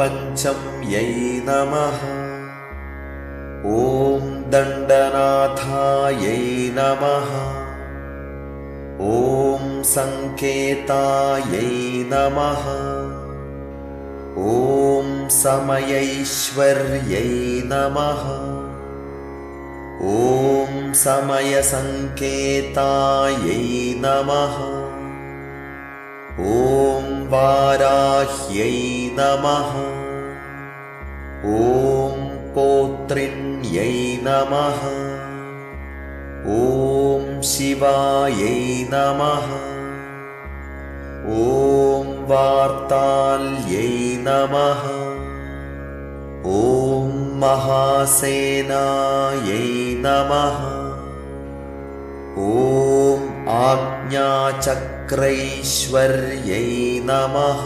पञ्चम्यै नमः। ॐ दण्डनाथायै नमः। ॐ सङ्केतायै नमः। ॐ समयैश्वर्यै नमः। ॐ समयसङ्केतायै नमः। ॐ वाराह्यै नमः। ॐ पौत्रिण्यै नमः। ॐ शिवायै नमः। ॐ वार्ताल्यै नमः। ॐ महासेनायै नमः। ॐ आज्ञाचक्रैश्वर्यै नमः।